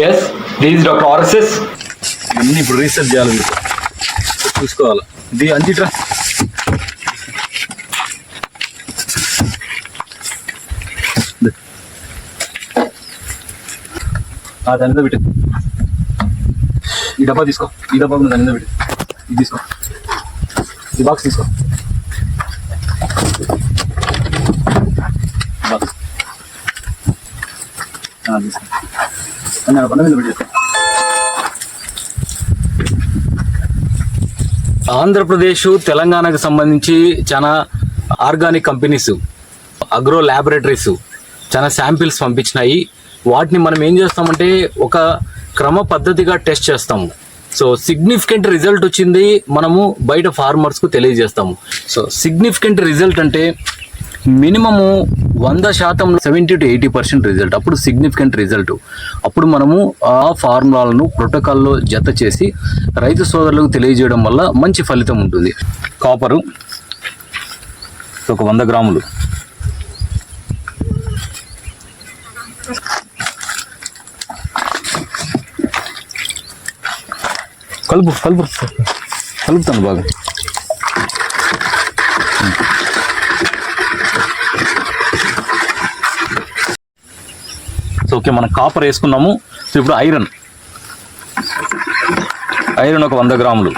Yes this doctor RSS. ఇవన్నీ ఇప్పుడు research చేయాలి, మీకు చూసుకోవాలి. ఇది అంజిట్రా దాని మీద పెట్టు. ఈ డబ్బా తీసుకో, ఈ డబ్బా దాని మీద పెట్టు. ఇది తీసుకో, ఈ బాక్స్ తీసుకో. బాక్స్ తీసుకో, బండ మీద పెట్టు. ఆంధ్రప్రదేశ్ తెలంగాణకు సంబంధించి చాలా ఆర్గానిక్ కంపెనీస్, అగ్రో ల్యాబొరేటరీస్ చాలా శాంపిల్స్ పంపించినాయి. వాటిని మనం ఏం చేస్తామంటే ఒక క్రమ పద్ధతిగా టెస్ట్ చేస్తాము. సో సిగ్నిఫికెంట్ రిజల్ట్ వచ్చింది మనము బయట ఫార్మర్స్కు తెలియజేస్తాము. సో సిగ్నిఫికెంట్ రిజల్ట్ అంటే మినిమము 100% 70 to 80% రిజల్ట్, అప్పుడు సిగ్నిఫికెంట్ రిజల్ట్. అప్పుడు మనము ఆ ఫార్ములాలను ప్రోటోకాల్లో జత చేసి రైతు సోదరులకు తెలియజేయడం వల్ల మంచి ఫలితం ఉంటుంది. కాపరు ఒక 100 గ్రాములు, కలుపుతాను బాగా. సో ఓకే, మనం కాపర్ వేసుకున్నాము. సో ఇప్పుడు ఐరన్ ఒక 100 గ్రాములు,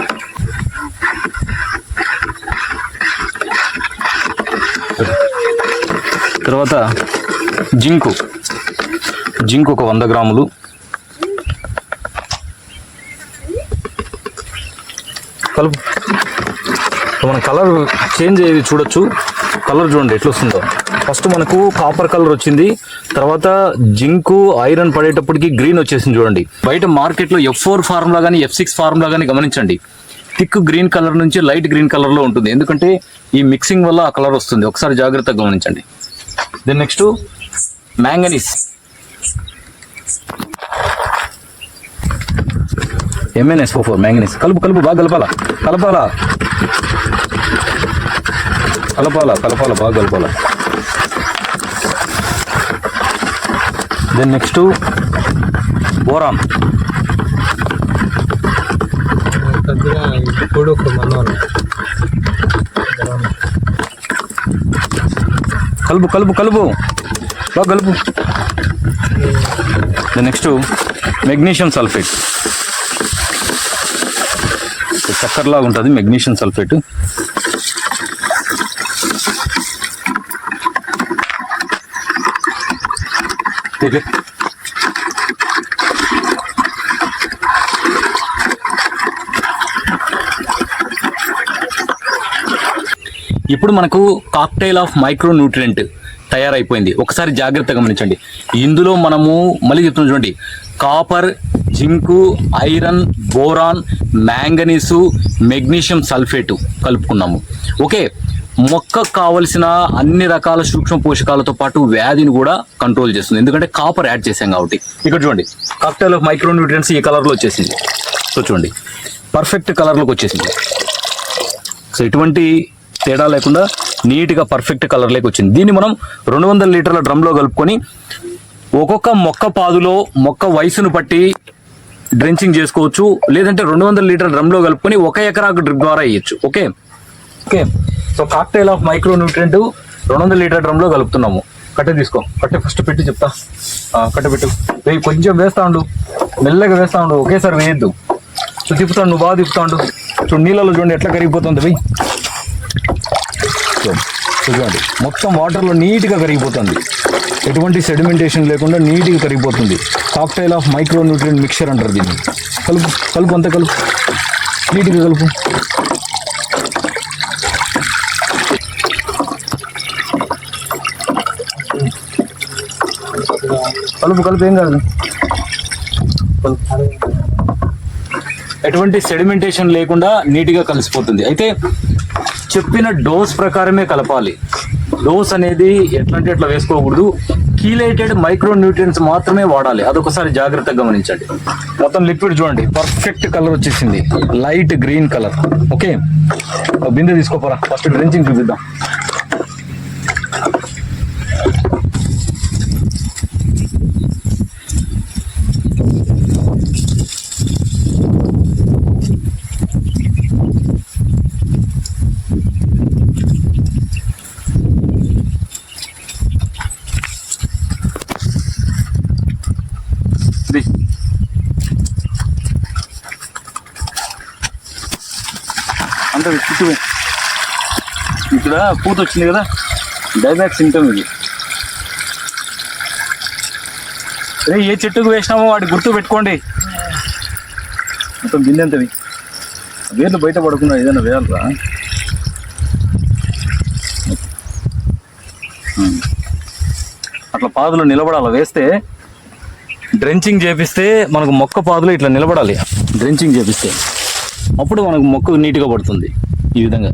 తర్వాత జింకు ఒక 100 గ్రాములు, కలుపు. మన కలర్ చేంజ్ అయ్యేది చూడొచ్చు. కలర్ చూడండి ఎట్లా వస్తుందో. ఫస్ట్ మనకు కాపర్ కలర్ వచ్చింది, తర్వాత జింకు ఐరన్ పడేటప్పటికి గ్రీన్ వచ్చేసింది చూడండి. బయట మార్కెట్లో F4 ఫార్ములా కానీ F6 ఫార్ములా కానీ గమనించండి, థిక్ గ్రీన్ కలర్ నుంచి లైట్ గ్రీన్ కలర్లో ఉంటుంది. ఎందుకంటే ఈ మిక్సింగ్ వల్ల ఆ కలర్ వస్తుంది. ఒకసారి జాగ్రత్తగా గమనించండి. Then next manganese, MnSO4 manganese. కలుపు బాగా కలపాలా బాగా కలపాలా. దెన్ నెక్స్ట్ బోరాన్, కలుపు బాగా కలుపు. దెన్ నెక్స్ట్ మెగ్నీషియం సల్ఫేట్, చక్కెరలాగా ఉంటుంది మెగ్నీషియం సల్ఫేట్. ఇప్పుడు మనకు కాక్టైల్ ఆఫ్ మైక్రో న్యూట్రియంట్ తయారైపోయింది. ఒకసారి జాగ్రత్తగా గమనించండి. ఇందులో మనము మళ్ళీ చెప్తున్నాం చూడండి, copper, zinc, iron, boron, manganese, magnesium sulphate కలుపుకున్నాము. ఓకే, మొక్కకు కావలసిన అన్ని రకాల సూక్ష్మ పోషకాలతో పాటు వ్యాధిని కూడా కంట్రోల్ చేస్తుంది. ఎందుకంటే కాపర్ యాడ్ చేసాం కాబట్టి. ఇక్కడ చూడండి, కాక్టైల్ ఆఫ్ మైక్రో న్యూట్రియంట్స్ ఈ కలర్లో వచ్చేసింది. సో చూడండి, పర్ఫెక్ట్ కలర్లోకి వచ్చేసింది. సో ఎటువంటి తేడా లేకుండా నీట్గా పర్ఫెక్ట్ కలర్లోకి వచ్చింది. దీన్ని మనం 200 లీటర్ల డ్రమ్లో కలుపుకొని ఒక్కొక్క మొక్క పాదులో మొక్క వయసును బట్టి డ్రెంచింగ్ చేసుకోవచ్చు. లేదంటే 200 లీటర్ డ్రమ్లో కలుపుకొని 1 ఎకరాకు డ్రిప్ ద్వారా వేయచ్చు. Okay. So cocktail of micro nutrient 200 litre డ్రమ్లో కలుపుతున్నాము. కట్టె తీసుకో, కట్టె ఫస్ట్ పెట్టి చెప్తా. కట్టె పెట్టు, వేయి. కొంచెం వేస్తా ఉండు, మెల్లగా వేస్తా ఉండు, ఒకేసారి వేయద్దు. సో తిప్పుతాడు, నువ్వు బాగా తిప్పుతా ఉండు. చూడు నీళ్ళలో చూడండి ఎట్లా కరిగిపోతుంది. వెయ్యి. చూడండి మొత్తం వాటర్లో నీట్గా కరిగిపోతుంది, ఎటువంటి సెడిమెంటేషన్ లేకుండా నీట్గా కరిగిపోతుంది. Cocktail of micro nutrient mixture అంటారు దీన్ని. కలుపు అంతా కలుపు, నీట్గా కలుపు. ఏం కాదు, ఎటువంటి సెడిమెంటేషన్ లేకుండా నీట్గా కలిసిపోతుంది. అయితే చెప్పిన డోస్ ప్రకారమే కలపాలి. డోస్ అనేది ఎట్లంటే ఎట్లా వేసుకోకూడదు. కీలేటెడ్ మైక్రో న్యూట్రియంట్స్ మాత్రమే వాడాలి. అదొకసారి జాగ్రత్తగా గమనించండి. మొత్తం లిక్విడ్ చూడండి పర్ఫెక్ట్ కలర్ వచ్చేసింది, లైట్ గ్రీన్ కలర్. ఓకే, బిందె తీసుకోపోరా, ఫస్ట్ డ్రెంచింగ్ చూపిద్దాం. ఇది అంటే చుట్టూ ఇక్కడ పూత వచ్చింది కదా, డైబ్యాక్ సింటమ్ ఇది. అదే ఏ చెట్టుకు వేసినామో వాటి గుర్తు పెట్టుకోండి. మొత్తం గిన్నెంతవి వేర్లు బయట పడకుండా ఏదైనా వేయాలరా. అట్లా పాదులు నిలబడాలి. వేస్తే డ్రెంచింగ్ చేపిస్తే మనకు మొక్క పాదులు ఇట్లా నిలబడాలి. డ్రెంచింగ్ చేపిస్తే అప్పుడు మనకు మొక్క నీట్గా పడుతుంది. ఈ విధంగా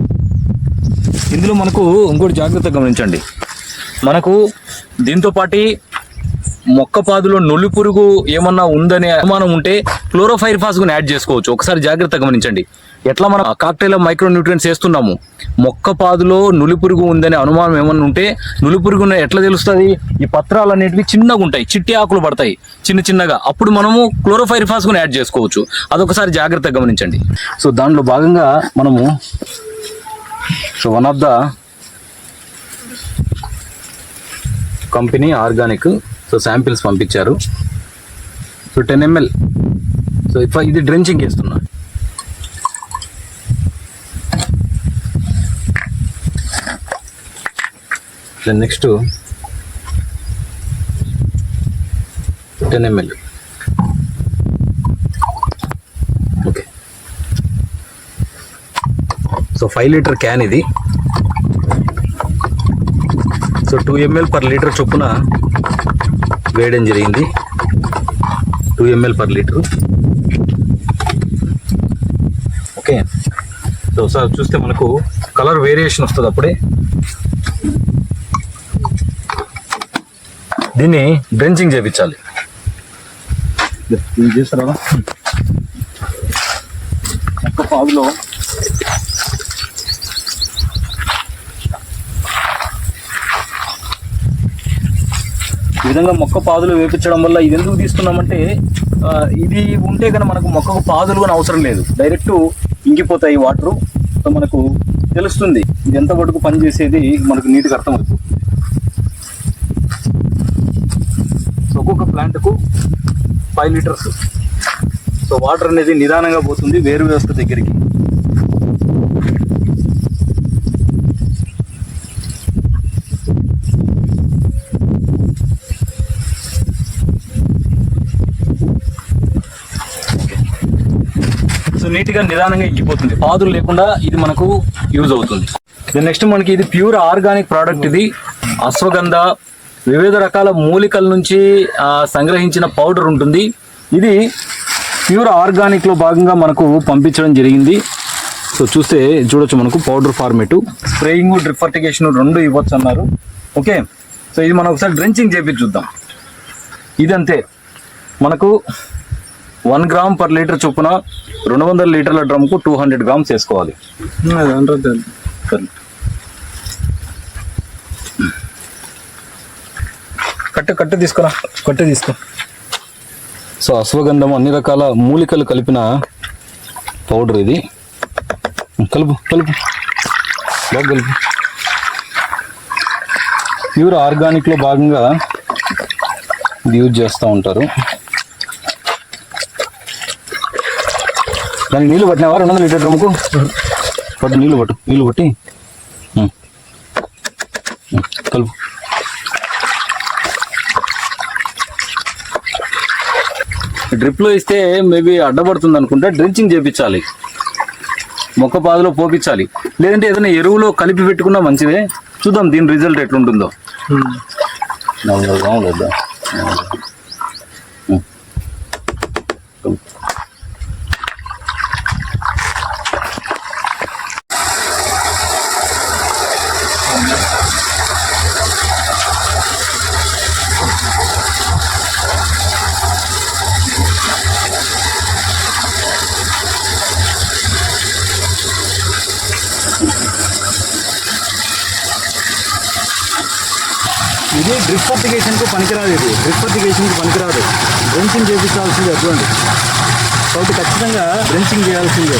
ఇందులో మనకు ఇంకోటి జాగ్రత్త గమనించండి. మనకు దీంతో పాటు మొక్క పాదులో నులి పురుగు ఏమన్నా ఉందనే అనుమానం ఉంటే క్లోరోఫైరిఫాస్ను యాడ్ చేసుకోవచ్చు. ఒకసారి జాగ్రత్త గమనించండి. ఎట్లా మనం కాక్టైల్ మైక్రో న్యూట్రియంట్స్ వేస్తున్నాము, మొక్క పాదులో నులి పురుగు ఉందనే అనుమానం ఏమన్నా ఉంటే నులి పురుగును ఎట్లా తెలుస్తుంది? ఈ పత్రాలు అనేటివి చిన్నగా ఉంటాయి, చిట్టి ఆకులు పడతాయి చిన్న చిన్నగా. అప్పుడు మనము క్లోరోఫైరిఫాస్ను యాడ్ చేసుకోవచ్చు. అదొకసారి జాగ్రత్త గమనించండి. సో దాంట్లో భాగంగా మనము one of the company organic samples పంపించారు. So 10 ml. సో ఇది డ్రెంచింగ్ వేస్తున్నా. Next 10 ml. Okay. So 5 litre can ఇది. సో 2 ml per లీటర్ చొప్పున వేయడం జరిగింది. 2 ml per litre. Okay. So sir చూస్తే మనకు కలర్ వేరియేషన్ వస్తుంది. అప్పుడే దీన్ని డ్రెంచింగ్ చేయించాలి. చేస్తారా ఒక్క పాదులో ఈ విధంగా మొక్క పాదులు వేపించడం వల్ల ఇది ఎందుకు తీసుకున్నామంటే, ఇది ఉంటే కనుక మనకు మొక్కకు పాదులు అని అవసరం లేదు, డైరెక్ట్ ఇంకిపోతాయి వాటరు. సో మనకు తెలుస్తుంది ఇది ఎంత వరకు పనిచేసేది మనకు నీట్గా అర్థమవుతుంది. సో ఒక్కొక్క ప్లాంట్కు 5 లీటర్స్. సో వాటర్ అనేది నిదానంగా పోతుంది వేరు వ్యవస్థ దగ్గరికి. సో నీట్గా నిదానంగా ఎక్కిపోతుంది, పాదులు లేకుండా ఇది మనకు యూజ్ అవుతుంది. నెక్స్ట్ మనకి ఇది ప్యూర్ ఆర్గానిక్ ప్రోడక్ట్. ఇది అశ్వగంధ వివిధ రకాల మూలికల నుంచి సంగ్రహించిన పౌడర్ ఉంటుంది. ఇది ప్యూర్ ఆర్గానిక్లో భాగంగా మనకు పంపించడం జరిగింది. సో చూస్తే చూడొచ్చు మనకు powder format, spraying drip fertigation 2 ఇవ్వచ్చు అన్నారు. ఓకే. సో ఇది మనం ఒకసారి డ్రెంచింగ్ చేపి చూద్దాం. ఇదంతే మనకు 1 గ్రామ్ per లీటర్ చొప్పున 200 లీటర్ల డ్రమ్కు 200 గ్రామ్స్ వేసుకోవాలి. కట్టు తీసుకురా, కట్టు తీసుకో. సో అశ్వగంధం అన్ని రకాల మూలికలు కలిపిన పౌడర్ ఇది. కలుపు కలుపు బాగా కలుపు. ప్యూర్ ఆర్గానిక్లో భాగంగా ఇది యూజ్ చేస్తూ ఉంటారు. దానికి నీళ్ళు పట్టినావా? 200 లీటర్ డ్రమ్కు పట్టు, నీళ్ళు పట్టి కలుపు. డ్రిప్లో ఇస్తే మేబీ అడ్డపడుతుంది అనుకుంటే డ్రెంచింగ్ చేయించాలి, మొక్క పాదులో పోపించాలి. లేదంటే ఏదైనా ఎరువులో కలిపి పెట్టుకున్నా మంచిదే. చూద్దాం దీని రిజల్ట్ ఎట్లుంటుందో. ఇది డ్రిప్ ఫర్టిగేషన్కు పనికిరాదు. ఇది డ్రిప్ ఫర్టిగేషన్కి పనికిరాదు, డ్రెంచింగ్ చేయించాల్సింది అటువంటి. కాబట్టి ఖచ్చితంగా డ్రెంచింగ్ చేయాల్సిందే.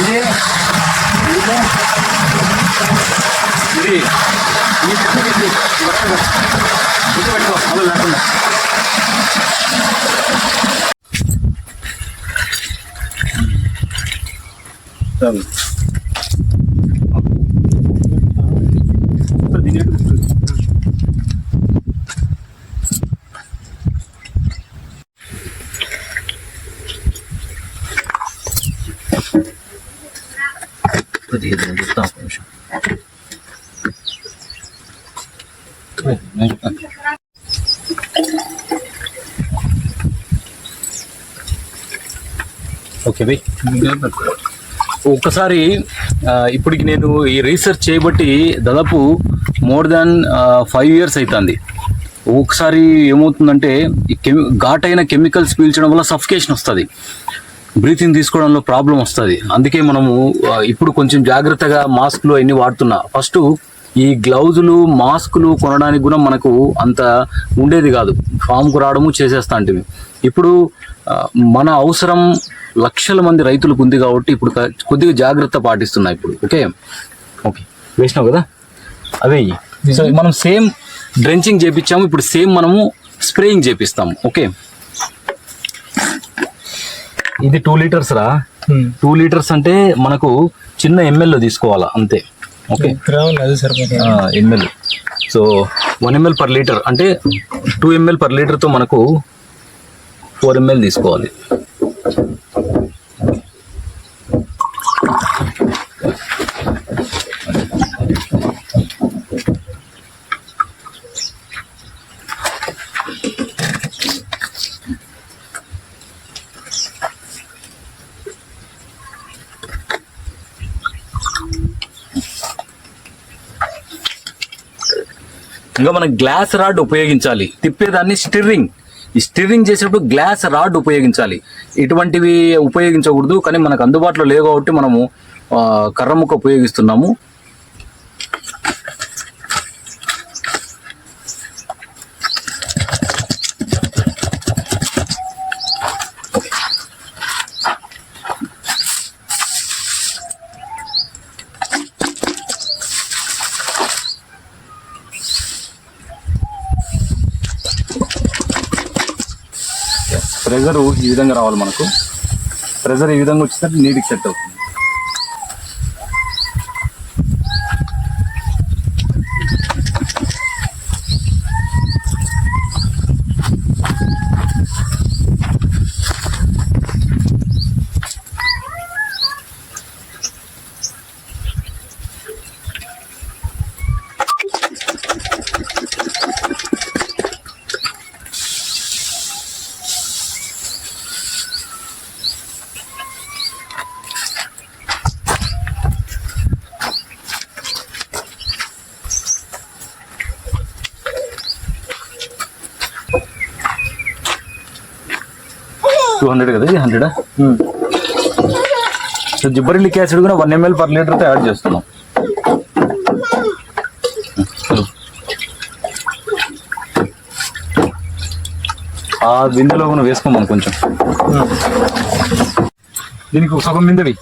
ఇది ఈ చెట్టు పెట్టుకో అలా లేకుండా. Okay by. ఒక్కసారి ఇప్పటికి నేను ఈ రీసెర్చ్ చేయబట్టి దాదాపు మోర్ దాన్ 5 years అవుతుంది. ఒకసారి ఏమవుతుందంటే ఈ ఘాటైన కెమికల్స్ పీల్చడం వల్ల సఫికేషన్ వస్తుంది, బ్రీతింగ్ తీసుకోవడంలో ప్రాబ్లం వస్తుంది. అందుకే మనము ఇప్పుడు కొంచెం జాగ్రత్తగా మాస్క్లు అన్నీ వాడుతున్నా. ఫస్ట్ ఈ గ్లౌజులు మాస్కులు కొనడానికి కూడా మనకు అంత ఉండేది కాదు, ఫామ్కు రావడము చేసేస్తా అంటే. ఇప్పుడు మన అవసరం లక్షల మంది రైతులకు ఉంది కాబట్టి ఇప్పుడు కొద్దిగా జాగ్రత్త పాటిస్తున్నా ఇప్పుడు. ఓకే ఓకే వేసినావు కదా అవే. సో మనం సేమ్ డ్రెంచింగ్ చేపించాము, ఇప్పుడు సేమ్ మనము స్ప్రేయింగ్ చేపిస్తాము. ఓకే ఇది 2 liters రా. 2 liters అంటే మనకు చిన్న ఎంఎల్లో తీసుకోవాలా అంతే. Okay ML. So 1 ml per liter అంటే 2 ml per liter తో మనకు 4 ml తీసుకోవాలి. ఇంకా మనం గ్లాస్ రాడ్ ఉపయోగించాలి, తిప్పేదాన్ని స్టిర్రింగ్. ఈ స్టిర్రింగ్ చేసేటప్పుడు గ్లాస్ రాడ్ ఉపయోగించాలి, ఇటువంటివి ఉపయోగించకూడదు. కానీ మనకు అందుబాటులో లేవు కాబట్టి మనము కర్ర ముక్క ఉపయోగిస్తున్నాము. ప్రెజర్ ఈ విధంగా రావాలి మనకు. ప్రెజర్ ఈ విధంగా వచ్చినట్టు నీటికి సెట్ అవుతుంది. $200 కదా, ఇది 100. సో జిబ్బరిలిక్ యాసిడ్ కూడా 1 ml per liter తో యాడ్ చేస్తున్నాం. ఆ బిందెలో కూడా వేసుకోమని కొంచెం. దీనికి సగం బిందెవి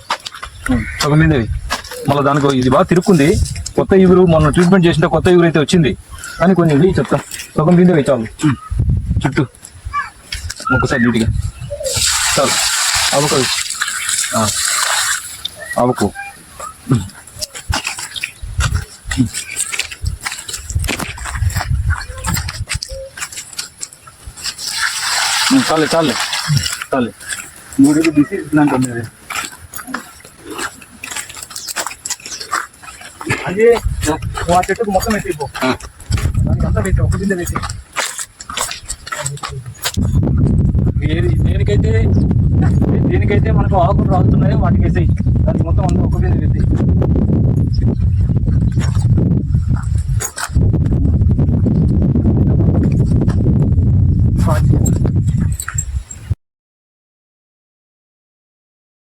మళ్ళీ దానికి ఇది బాగా తిరుక్కుంది. కొత్త ఇగురు మొన్న ట్రీట్మెంట్ చేసిన కొత్త ఇగురు అయితే వచ్చింది, కానీ కొంచెం చెప్తా. సగం బిందెవి చాలు, చుట్టూ ఒక్కసారి నీట్గా చాలు. ఆవుకు చాలే 3 తీసి ఇట్లాంటి అదే ఆ చెట్టుకు మొత్తం వేసిపో, దానికి అంతా వేసి ఒక బిందె వేసి. దేనికైతే మనకు ఆకులు రాలుతున్నాయో వాటికి వేసేయి, దానికి మొత్తం అందరూ ఒక బిందె వేసి.